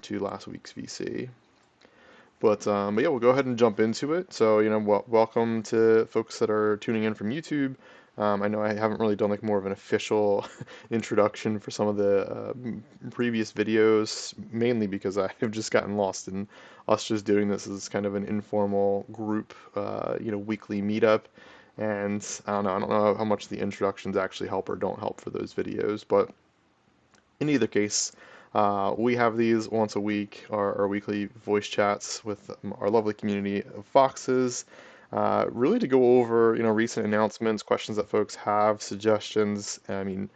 to last week's VC. But yeah, we'll go ahead and jump into it. So, welcome to folks that are tuning in from YouTube. I know I haven't really done like more of an official introduction for some of the previous videos, mainly because I have just gotten lost in us just doing this as kind of an informal group, weekly meetup. And I don't know how much the introductions actually help or don't help for those videos, but in either case, we have these once a week, our weekly voice chats with our lovely community of foxes, really to go over, recent announcements, questions that folks have, suggestions. I mean,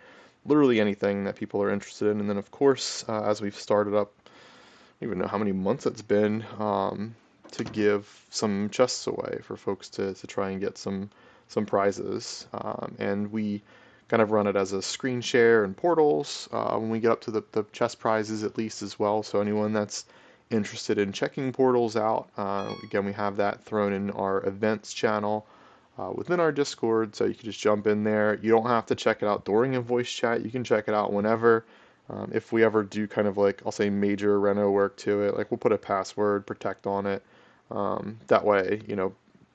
literally anything that people are interested in. And then, of course, as we've started up, I don't even know how many months it's been, to give some chests away for folks to try and get some prizes. And we kind of run it as a screen share and portals when we get up to the chest prizes at least as well. So anyone that's interested in checking portals out, again, we have that thrown in our events channel within our Discord, so you can just jump in there. You don't have to check it out during a voice chat. You can check it out whenever. If we ever do kind of like, I'll say major reno work to it, like we'll put a password protect on it. That way,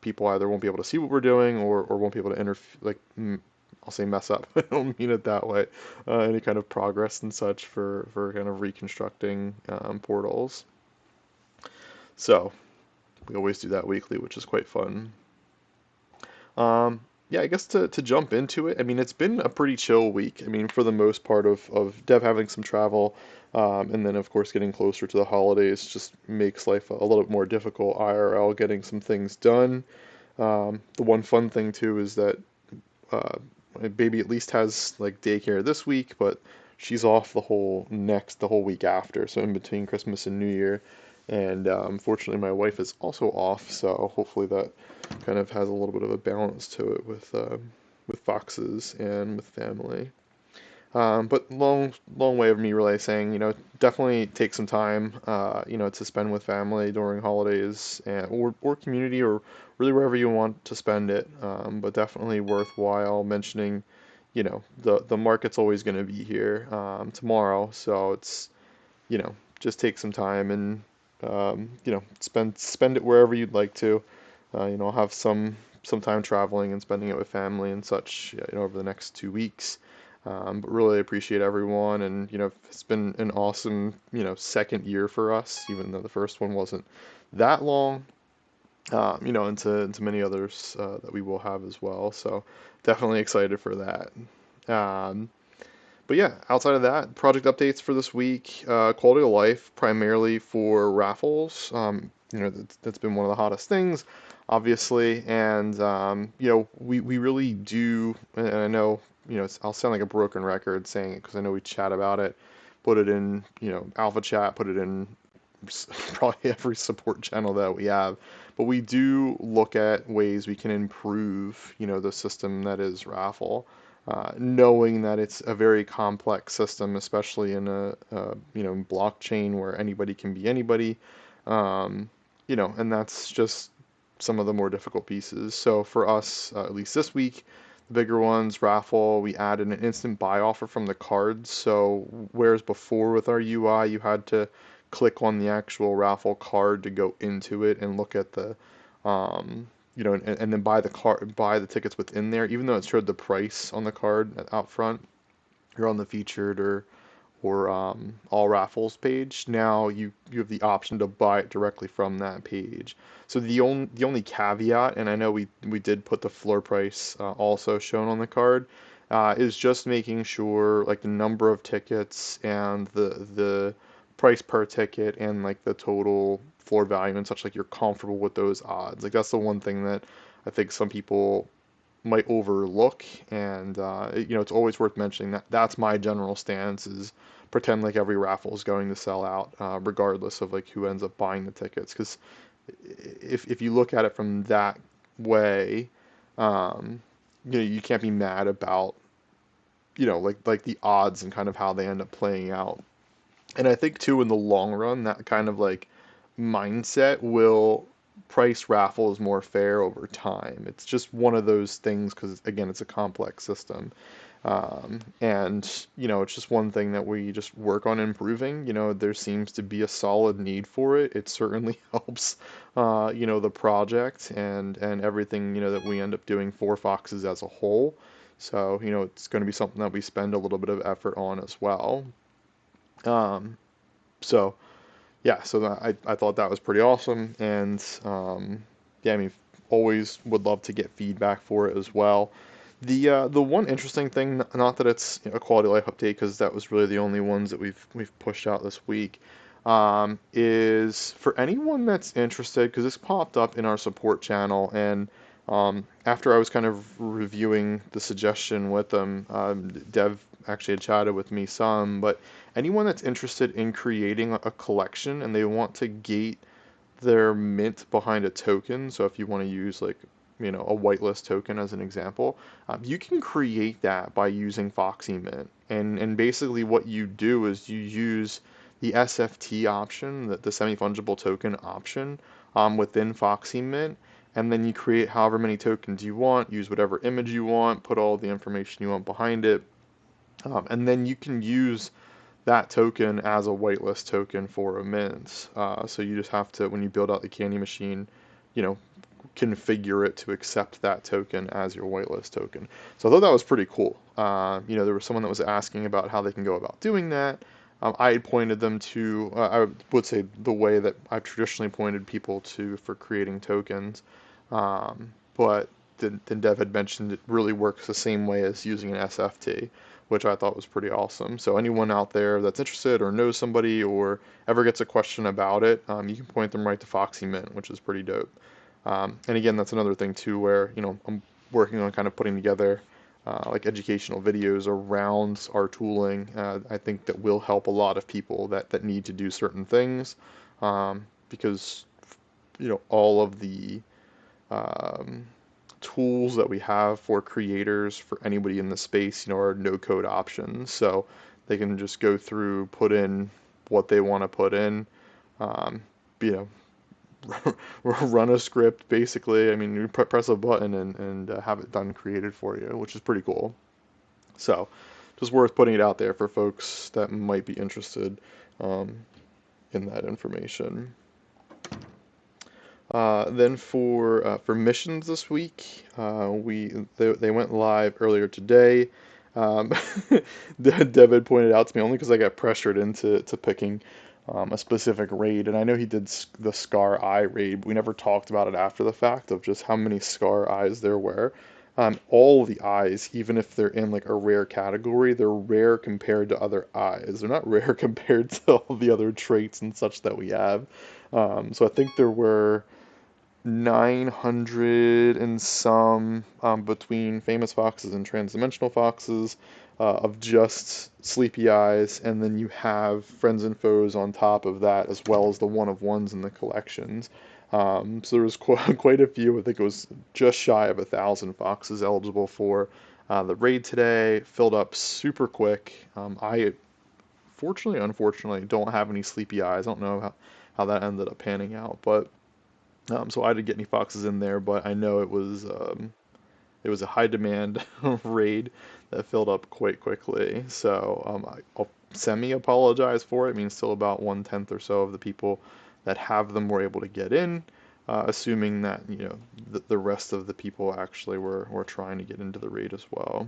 people either won't be able to see what we're doing or won't be able to I'll say mess up. I don't mean it that way. Any kind of progress and such for kind of reconstructing portals. So we always do that weekly, which is quite fun. Yeah, I guess to jump into it, I mean, it's been a pretty chill week. I mean, for the most part of Dev having some travel, and then of course getting closer to the holidays just makes life a little bit more difficult IRL getting some things done. The one fun thing too is that uh, my baby at least has like daycare this week, but she's off the whole week after, so in between Christmas and New Year. And unfortunately, my wife is also off, so hopefully that kind of has a little bit of a balance to it with foxes and with family. But long way of me really saying, definitely take some time, to spend with family during holidays or community or really wherever you want to spend it. But definitely worthwhile mentioning, the market's always going to be here tomorrow, so it's, just take some time and spend it wherever you'd like to. Have some time traveling and spending it with family and such, over the next 2 weeks. But really appreciate everyone, and it's been an awesome second year for us, even though the first one wasn't that long. Into many others that we will have as well. So definitely excited for that. Um, but yeah, outside of that, project updates for this week, quality of life primarily for raffles. That's been one of the hottest things, obviously, and we really do. And I know I'll sound like a broken record saying it because I know we chat about it, put it in alpha chat, put it in probably every support channel that we have, but we do look at ways we can improve the system that is raffle, knowing that it's a very complex system, especially in a blockchain where anybody can be anybody, and that's just some of the more difficult pieces. So for us, at least this week, the bigger ones, raffle, we added an instant buy offer from the cards. So whereas before with our UI, you had to click on the actual raffle card to go into it and look at the and then buy the tickets within there, even though it showed the price on the card out front. You're on the featured or all raffles page. Now you have the option to buy it directly from that page. So the only caveat, and I know we did put the floor price also shown on the card, is just making sure like the number of tickets and the price per ticket and like the total floor value and such, like you're comfortable with those odds. Like that's the one thing that I think some people might overlook, and it's always worth mentioning that that's my general stance is pretend like every raffle is going to sell out, regardless of like who ends up buying the tickets. Because if you look at it from that way, um, you can't be mad about like the odds and kind of how they end up playing out. And I think too, in the long run, that kind of like mindset will price raffles more fair over time. It's just one of those things because again, it's a complex system. And, it's just one thing that we just work on improving. There seems to be a solid need for it. It certainly helps, the project and everything, that we end up doing for Foxes as a whole. So, it's going to be something that we spend a little bit of effort on as well. Um, so, yeah, so I thought that was pretty awesome. And, yeah, I mean, always would love to get feedback for it as well. The one interesting thing, not that it's a quality of life update, because that was really the only ones that we've pushed out this week, is for anyone that's interested, because this popped up in our support channel, and after I was kind of reviewing the suggestion with them, Dev actually had chatted with me some, but anyone that's interested in creating a collection and they want to gate their mint behind a token. So if you want to use like, a whitelist token as an example, you can create that by using Foxy Mint. And basically what you do is you use the SFT option, the semi-fungible token option, within Foxy Mint, and then you create however many tokens you want, use whatever image you want, put all the information you want behind it, and then you can use that token as a whitelist token for a mint. So you just have to, when you build out the candy machine, you know, configure it to accept that token as your whitelist token. So I thought that was pretty cool. There was someone that was asking about how they can go about doing that. I had pointed them to, I would say the way that I've traditionally pointed people to for creating tokens. But then Dev had mentioned it really works the same way as using an SFT, which I thought was pretty awesome. So anyone out there that's interested or knows somebody or ever gets a question about it, you can point them right to Foxy Mint, which is pretty dope. And again, that's another thing too, where I'm working on kind of putting together like educational videos around our tooling. I think that will help a lot of people that need to do certain things, because all of the um, tools that we have for creators, for anybody in the space, are no code options. So they can just go through, put in what they want to put in, um, you know, run a script basically. I mean, you press a button and have it done created for you, which is pretty cool. So just worth putting it out there for folks that might be interested um, in that information. Then for missions this week, they went live earlier today. Um, David pointed out to me only because I got pressured into picking a specific raid, and I know he did the Scar Eye raid, but we never talked about it after the fact of just how many Scar Eyes there were. All the eyes, even if they're in like a rare category, they're rare compared to other eyes. They're not rare compared to all the other traits and such that we have. So I think there were 900 and some, between famous foxes and transdimensional foxes, of just sleepy eyes, and then you have friends and foes on top of that, as well as the one of ones in the collections. So there was quite a few. I think it was just shy of 1,000 foxes eligible for the raid today. Filled up super quick. I fortunately, unfortunately, don't have any sleepy eyes. I don't know how that ended up panning out, but so I didn't get any foxes in there, but I know it was a high demand raid that filled up quite quickly. So I'll semi apologize for it. I mean, still about 1/10 or so of the people that have them were able to get in, assuming that the rest of the people actually were trying to get into the raid as well.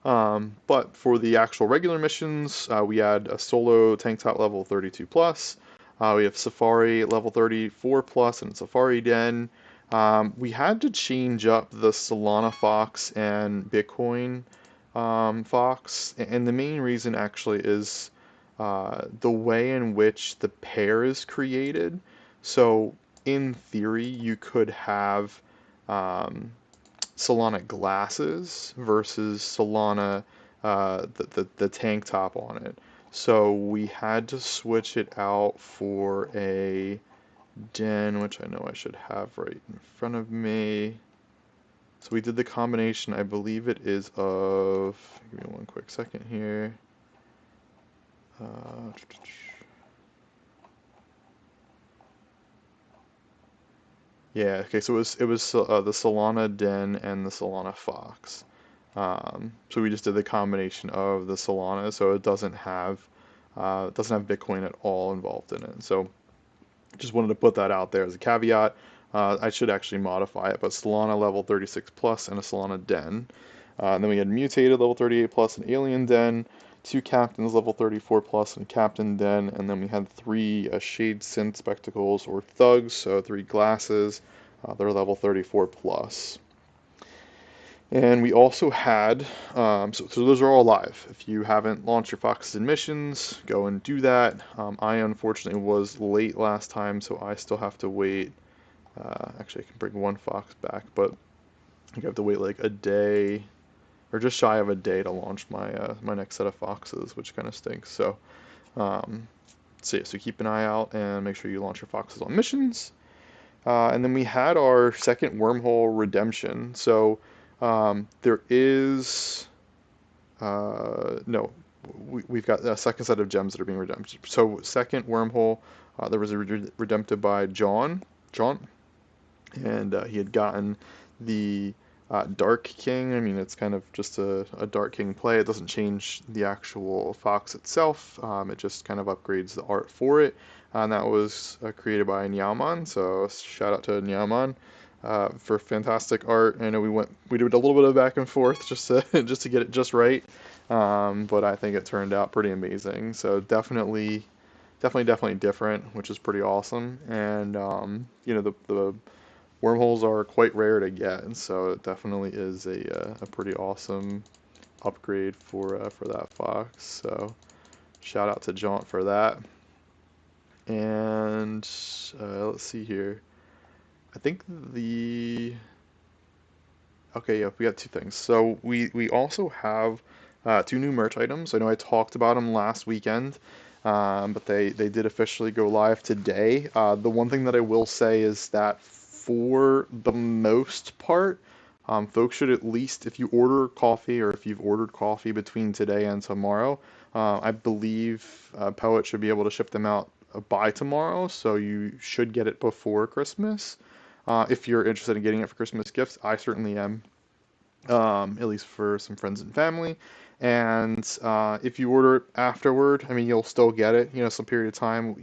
But for the actual regular missions, we had a solo tank top level 32 plus. We have Safari level 34 plus and Safari Den. We had to change up the Solana Fox and Bitcoin Fox, and the main reason actually is the way in which the pair is created. So in theory, you could have um, Solana glasses versus Solana, the tank top on it. So we had to switch it out for a den, which I know I should have right in front of me. So we did the combination, I believe it is of, give me one quick second here. Uh, yeah, okay, so it was the Solana Den and the Solana Fox. So we just did the combination of the Solana, so it doesn't have Bitcoin at all involved in it. So just wanted to put that out there as a caveat. I should actually modify it, but Solana level 36 plus and a Solana Den. And then we had Mutated level 38 plus and Alien Den, two Captains level 34 plus and Captain Den, and then we had three Shade Synth Spectacles or Thugs, so three glasses. They're level 34 plus. And we also had, so those are all live. If you haven't launched your Fox's admissions, go and do that. I unfortunately was late last time, so I still have to wait. Actually, I can bring one Fox back, but I have to wait like a day, or just shy of a day to launch my next set of Foxes, which kind of stinks. Um, so yeah, so keep an eye out and make sure you launch your Foxes on missions. And then we had our second wormhole redemption. So there is no, we've got a second set of gems that are being redeemed. So second wormhole, there was a redempted by John, and he had gotten the Dark King. I mean, it's kind of just a Dark King play. It doesn't change the actual Fox itself. It just kind of upgrades the art for it. And that was created by Nyaman. So shout out to Nyaman for fantastic art. I know we did a little bit of back and forth just to just to get it just right. But I think it turned out pretty amazing. So definitely different, which is pretty awesome. And the wormholes are quite rare to get, and so it definitely is a pretty awesome upgrade for that Fox. So shout out to Jaunt for that. And let's see here. I think the okay, yeah, we got two things. So we also have two new merch items. I know I talked about them last weekend, but they did officially go live today. The one thing that I will say is that for the most part, folks should at least, if you order coffee or if you've ordered coffee between today and tomorrow, I believe Poet should be able to ship them out by tomorrow, so you should get it before Christmas. If you're interested in getting it for Christmas gifts, I certainly am, at least for some friends and family. And if you order it afterward, I mean, you'll still get it, some period of time.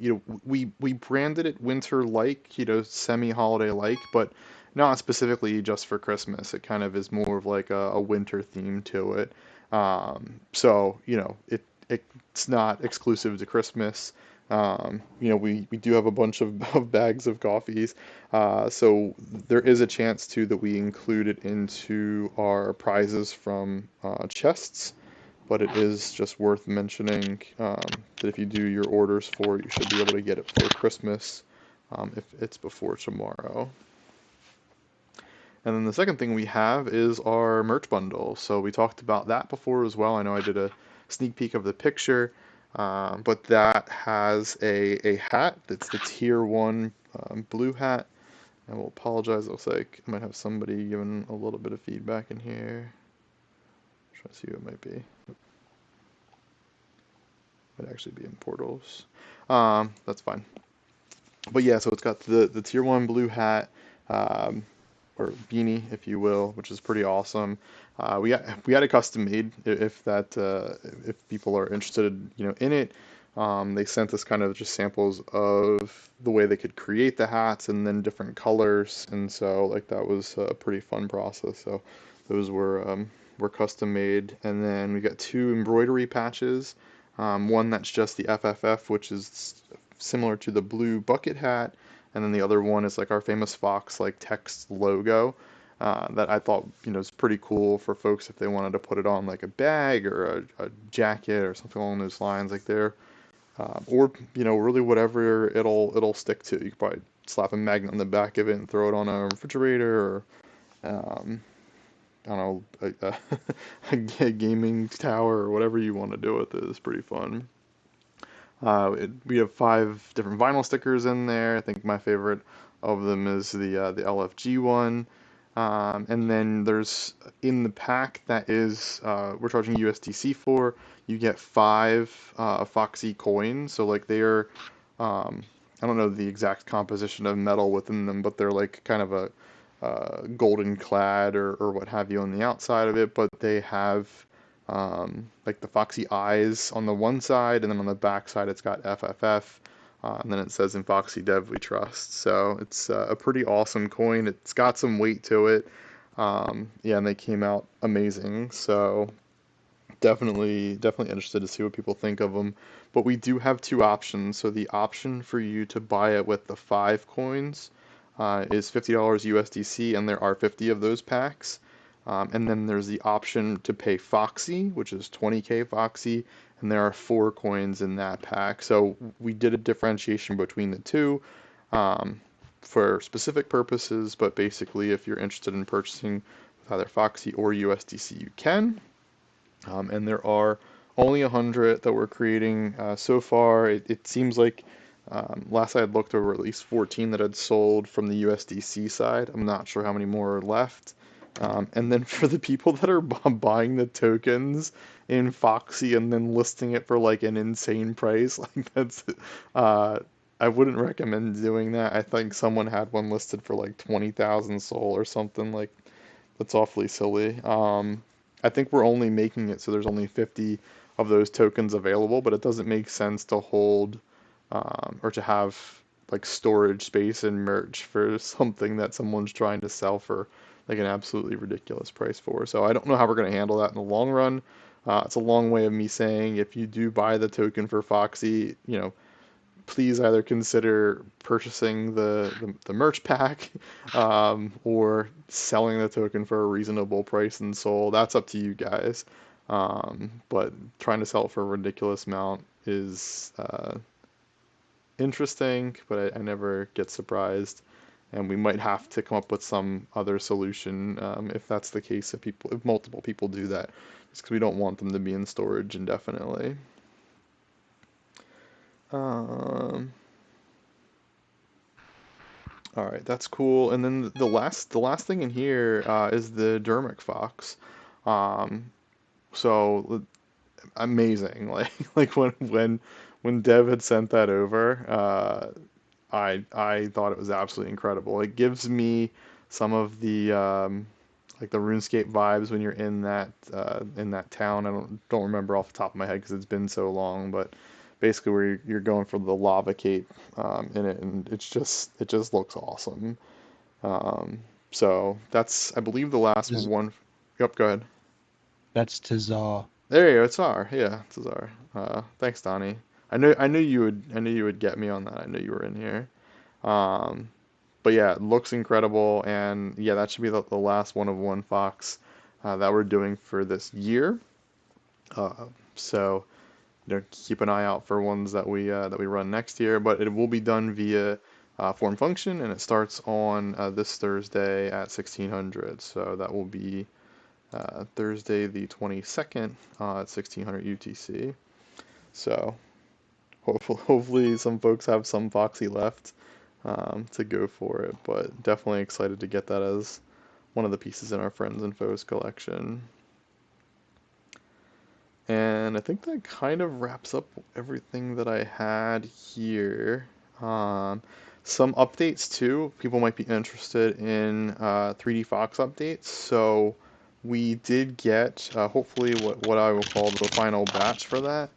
We branded it winter-like, semi-holiday-like, but not specifically just for Christmas. It kind of is more of like a winter theme to it. So, it's not exclusive to Christmas. We do have a bunch of bags of coffees, so there is a chance too that we include it into our prizes from chests, but it is just worth mentioning that if you do your orders for it, you should be able to get it for Christmas if it's before tomorrow. And then the second thing we have is our merch bundle. So we talked about that before as well. I know I did a sneak peek of the picture, but that has a hat that's the tier 1 blue hat. I will apologize, it looks like I might have somebody giving a little bit of feedback in here. Try to see who it might be. Might actually be in portals. That's fine. But yeah, so it's got the tier 1 blue hat. Or beanie, if you will, which is pretty awesome. We had it custom made if people are interested, in it. They sent us kind of just samples of the way they could create the hats and then different colors, and so like that was a pretty fun process. So those were custom made, and then we got two embroidery patches. One that's just the FFF, which is similar to the blue bucket hat, and then the other one is like our famous Fox like text logo that I thought is pretty cool for folks if they wanted to put it on like a bag or a jacket or something along those lines, like there, or really whatever it'll stick to. You could probably slap a magnet on the back of it and throw it on a refrigerator, or I don't know, a gaming tower or whatever you want to do with it. It's pretty fun. We have 5 different vinyl stickers in there. I think my favorite of them is the LFG one. And then there's in the pack that is we're charging USDC for. You get 5 Foxy coins. So like they are, I don't know the exact composition of metal within them, but they're like kind of golden clad or what have you on the outside of it, but they have like the foxy eyes on the one side, and then on the back side it's got FFF, and then it says in Foxy Dev we trust. So it's a pretty awesome coin. It's got some weight to it. Yeah, and they came out amazing. So definitely interested to see what people think of them. But we do have two options. So the option for you to buy it with the 5 coins is $50 USDC, and there are 50 of those packs. And then there's the option to pay Foxy, which is 20k Foxy, and there are 4 coins in that pack. So we did a differentiation between the two for specific purposes, but basically, if you're interested in purchasing with either Foxy or USDC, you can. And there are only 100 that we're creating so far. It seems like last I had looked, there were at least 14 that had sold from the USDC side. I'm not sure how many more are left. And then for the people that are buying the tokens in Foxy and then listing it for like an insane price, like uh, I wouldn't recommend doing that. I think someone had one listed for like 20,000 Sol or something. Like, that's awfully silly. I think we're only making it so there's only 50 of those tokens available, but it doesn't make sense to hold or to have like storage space and merch for something that someone's trying to sell for like an absolutely ridiculous price for. So I don't know how we're going to handle that in the long run. It's a long way of me saying if you do buy the token for Foxy, please either consider purchasing the merch pack or selling the token for a reasonable price and Sol. That's up to you guys. But trying to sell it for a ridiculous amount is interesting, but I never get surprised. And we might have to come up with some other solution if that's the case. If multiple people do that, just because we don't want them to be in storage indefinitely. Um, All right, that's cool. And then the last thing in here is the Dermic Fox. Um, so amazing. Like when Dev had sent that over, I thought it was absolutely incredible. It gives me some of the like the RuneScape vibes when you're in that town. I don't remember off the top of my head because it's been so long, but basically where you're going for the lava cape in it, and it just looks awesome. Um, so that's I believe the last Is one. Yep, go ahead. that's Tazar. There you go, it's Czar. Yeah, it's Czar. Thanks, Donnie. I knew you would get me on that. I knew you were in here. Um, but yeah, it looks incredible, and yeah, that should be the last one of one Fox that we're doing for this year. Uh, so keep an eye out for ones that we run next year. But it will be done via form function, and it starts on this Thursday at 1600. So that will be Thursday the 22nd at 1600 UTC. So hopefully some folks have some Foxy left to go for it, but definitely excited to get that as one of the pieces in our Friends and Foes collection. And I think that kind of wraps up everything that I had here. Um, some updates too. People might be interested in 3D Fox updates. So we did get hopefully what I will call the final batch for that.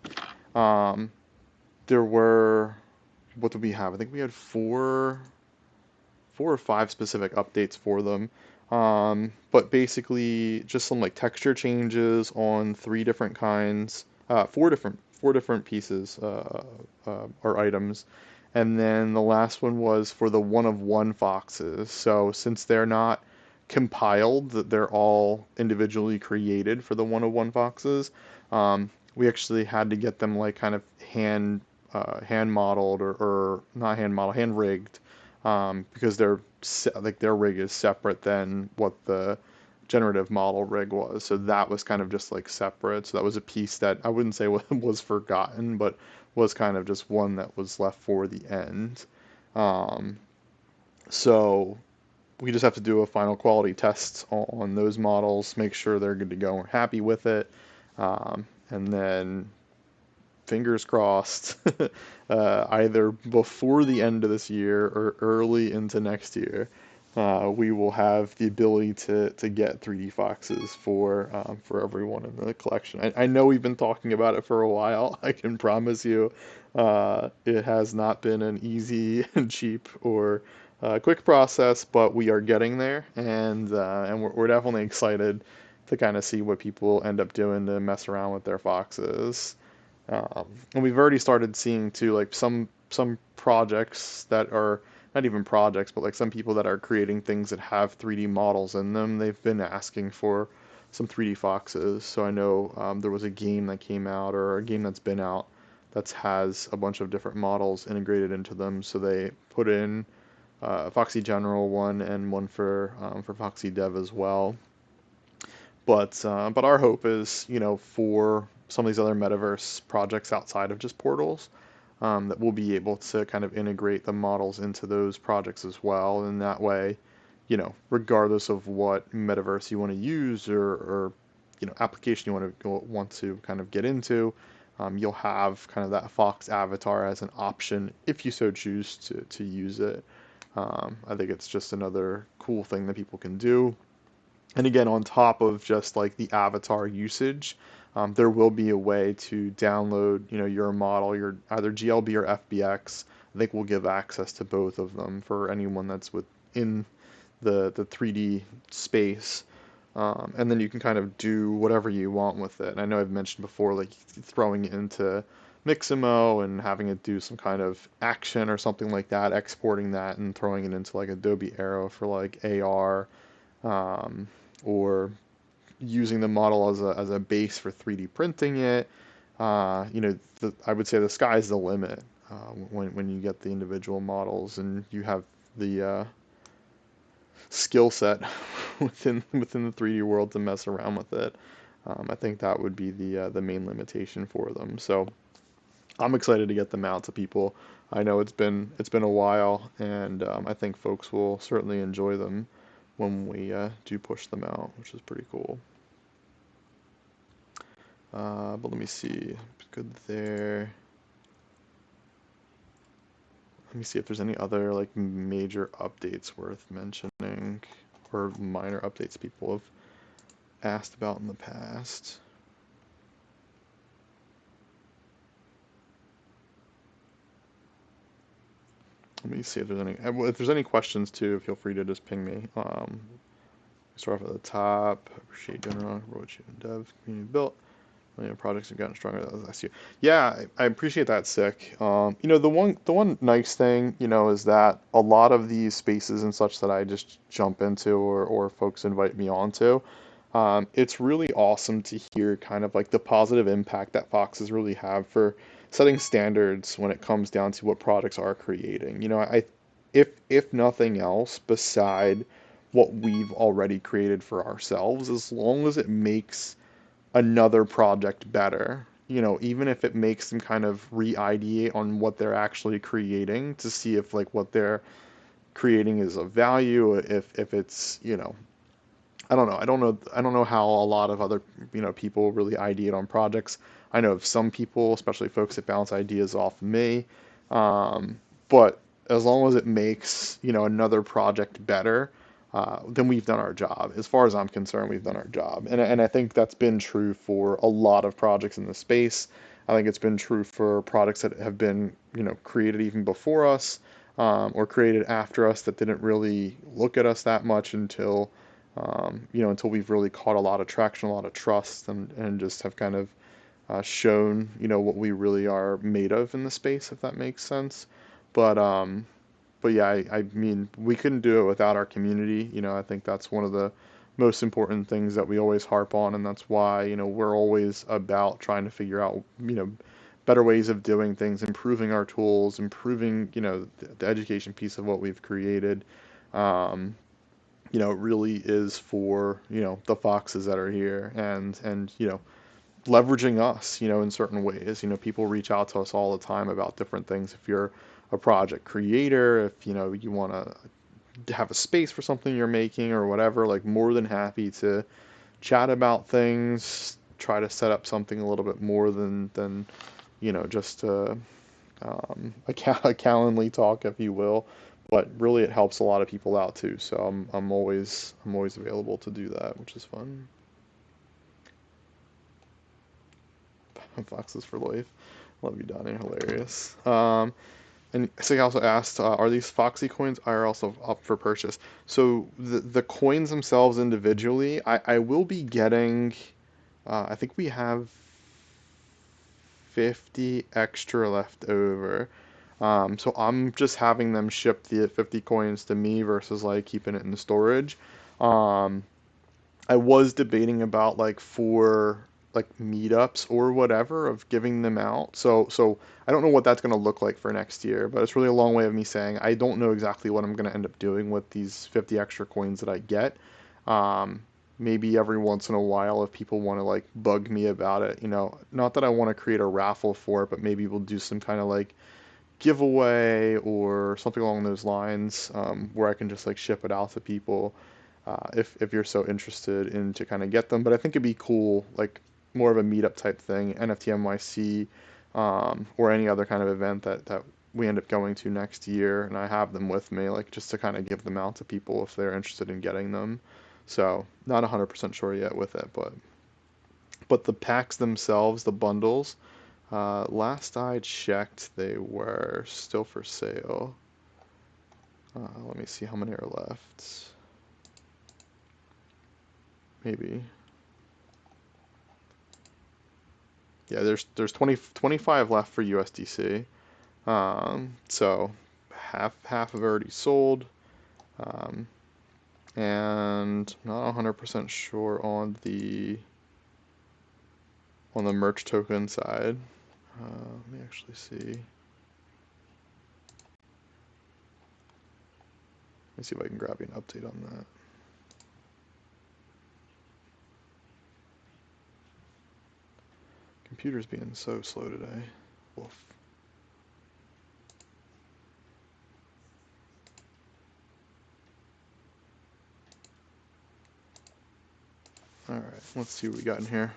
Um, there were what did we have? I think we had four or five specific updates for them. But basically just some like texture changes on 3 different kinds, four different pieces or items. And then the last one was for the one of one foxes. So since they're not compiled, that they're all individually created for the one of one foxes, we actually had to get them like kind of hand modeled or not hand modeled, hand rigged because like their rig is separate than what the generative model rig was. So that was kind of just like separate. So that was a piece that I wouldn't say was forgotten, but was kind of just one that was left for the end. Um, so we just have to do a final quality test on those models, make sure they're good to go. We're happy with it, and then fingers crossed, either before the end of this year or early into next year, we will have the ability to get 3D foxes for everyone in the collection. I know we've been talking about it for a while. I can promise you, it has not been an easy and cheap or quick process, but we are getting there, and we're definitely excited to kind of see what people end up doing to mess around with their foxes. And we've already started seeing too, like some projects that are not even projects, but like some people that are creating things that have 3D models in them. They've been asking for some 3D foxes. So I know there was a game that came out, or a game that's been out, that has a bunch of different models integrated into them. So they put in a Foxy General one and one for Foxy Dev as well. But our hope is, for some of these other metaverse projects outside of just portals, that we'll be able to kind of integrate the models into those projects as well. And that way, regardless of what metaverse you want to use, or application you want to kind of get into, you'll have kind of that Fox avatar as an option if you so choose to use it. I think it's just another cool thing that people can do. And again, on top of just like the avatar usage, there will be a way to download, your model, your either GLB or FBX. I think we'll give access to both of them for anyone that's within the 3D space. And then you can kind of do whatever you want with it. And I know I've mentioned before, like throwing it into Mixamo and having it do some kind of action or something like that, exporting that and throwing it into like Adobe Aero for like AR, um, or using the model as a base for 3D printing it. I would say the sky's the limit when you get the individual models and you have the skill set within the 3D world to mess around with it. I think that would be the main limitation for them. So I'm excited to get them out to people. I know it's been a while, and I think folks will certainly enjoy them when we do push them out, which is pretty cool. But let me see. Good there. Let me see if there's any other like major updates worth mentioning, or minor updates people have asked about in the past. Let me see if there's any. Well, if there's any questions too, feel free to just ping me. Start off at the top. Appreciate general road and dev community built. Projects have gotten stronger last year. Yeah, I appreciate that, Sick. The one nice thing, is that a lot of these spaces and such that I just jump into, or folks invite me onto, it's really awesome to hear kind of like the positive impact that Foxes really have for setting standards when it comes down to what products are creating. If nothing else, beside what we've already created for ourselves, as long as it makes another project better. Even if it makes them kind of re-ideate on what they're actually creating to see if like what they're creating is of value, if it's, I don't know. I don't know how a lot of other, people really ideate on projects. I know of some people, especially folks that bounce ideas off me. But as long as it makes, another project better, then we've done our job. As far as I'm concerned, we've done our job. And I think that's been true for a lot of projects in the space. I think it's been true for products that have been, created even before us, or created after us that didn't really look at us that much until we've really caught a lot of traction, a lot of trust, and just have kind of shown, what we really are made of in the space, if that makes sense. But but yeah, I mean, we couldn't do it without our community. I think that's one of the most important things that we always harp on, and that's why, we're always about trying to figure out, better ways of doing things, improving our tools, improving, the education piece of what we've created. Um, it really is for, the foxes that are here, and leveraging us, in certain ways. People reach out to us all the time about different things. If you're a project creator, if you want to have a space for something you're making or whatever, like more than happy to chat about things, try to set up something a little bit more than just a Calendly talk, if you will. but really it helps a lot of people out too. So I'm always available to do that, which is fun. Foxes for life. Love you, Donnie. Hilarious. And Sig also asked, are these Foxy coins are also up for purchase? So the coins themselves individually, I will be getting. I think we have 50 extra left over. So I'm just having them ship the 50 coins to me versus like keeping it in the storage. Um, I was debating about like for like meetups or whatever of giving them out. So I don't know what that's going to look like for next year, but it's really a long way of me saying I don't know exactly what I'm going to end up doing with these 50 extra coins that I get. Um, Maybe every once in a while if people want to like bug me about it, not that I want to create a raffle for it, but maybe we'll do some kind of like giveaway or something along those lines, where I can just like ship it out to people, if you're so interested in to kind of get them. But I think it'd be cool, like more of a meetup type thing, NFT NYC, or any other kind of event that we end up going to next year, and I have them with me, like just to kind of give them out to people if they're interested in getting them. So not 100% sure yet with it, but the packs themselves, the bundles, last I checked, they were still for sale. Let me see how many are left. Maybe. Yeah, there's 25 left for USDC. So half have already sold. Um, and not 100% sure on the merch token side. Let me actually see. Let me see if I can grab you an update on that. Computer's being so slow today. Woof. All right, let's see what we got in here.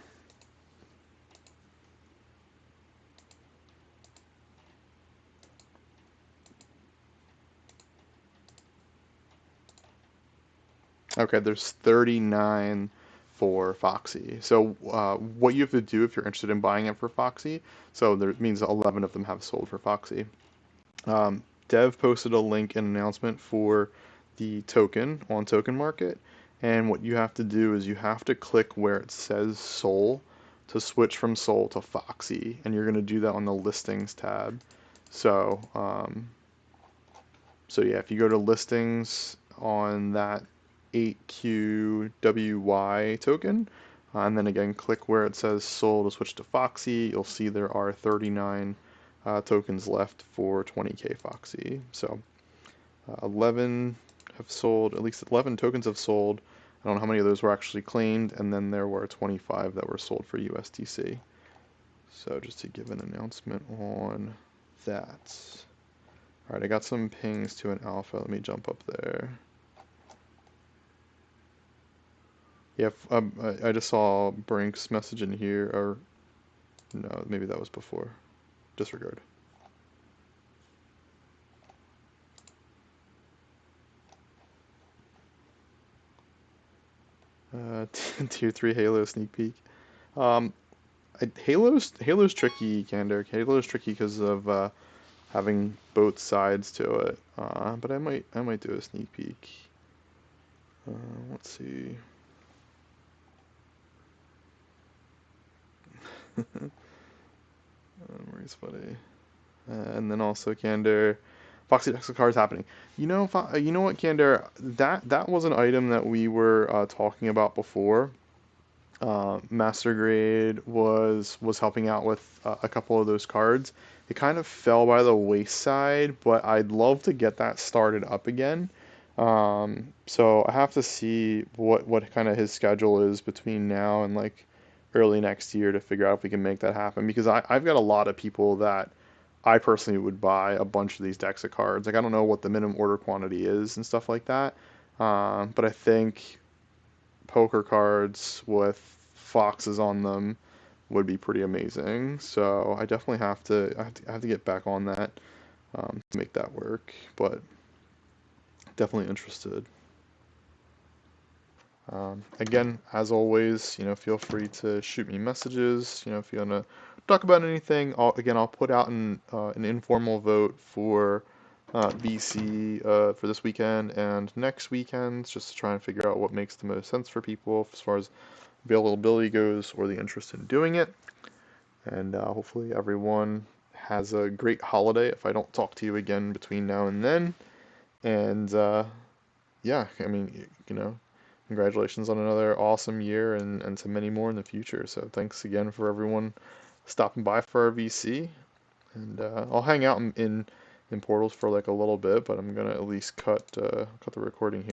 Okay, there's 39 for Foxy. So what you have to do if you're interested in buying it for Foxy, so that means 11 of them have sold for Foxy. Dev posted a link and announcement for the token on Token Market, and what you have to do is you have to click where it says Soul to switch from Soul to Foxy, and you're going to do that on the Listings tab. So, so yeah, if you go to Listings on that 8QWY token, and then again click where it says Soul to switch to Foxy, you'll see there are 39 tokens left for 20k Foxy. So 11 have sold, at least 11 tokens have sold. I don't know how many of those were actually claimed, and then there were 25 that were sold for USDC. So just to give an announcement on that. All right, I got some pings to an alpha. Let me jump up there. Yeah, I just saw Brink's message in here, or no, maybe that was before. Disregard. Tier 3 Halo sneak peek. Um, Halo's tricky, Candor. Halo's tricky because of having both sides to it. But I might do a sneak peek. Uh, let's see. Memory's funny. And then also Candor, Foxy Dex card is happening. You know what, Candor? That was an item that we were talking about before. Master Grade was helping out with a couple of those cards. It kind of fell by the wayside, but I'd love to get that started up again. So I have to see what kind of his schedule is between now and like early next year to figure out if we can make that happen. Because I've got a lot of people that I personally would buy a bunch of these decks of cards. Like I don't know what the minimum order quantity is and stuff like that. But I think poker cards with foxes on them would be pretty amazing. So I definitely have to get back on that, to make that work. But definitely interested. Again, as always, feel free to shoot me messages. If you want to talk about anything, I'll put out an informal vote for VC for this weekend and next weekend, just to try and figure out what makes the most sense for people as far as availability goes or the interest in doing it. And hopefully everyone has a great holiday if I don't talk to you again between now and then. And yeah, I mean, congratulations on another awesome year and to many more in the future. So thanks again for everyone stopping by for our VC. And I'll hang out in Portals for like a little bit, but I'm gonna at least cut the recording here.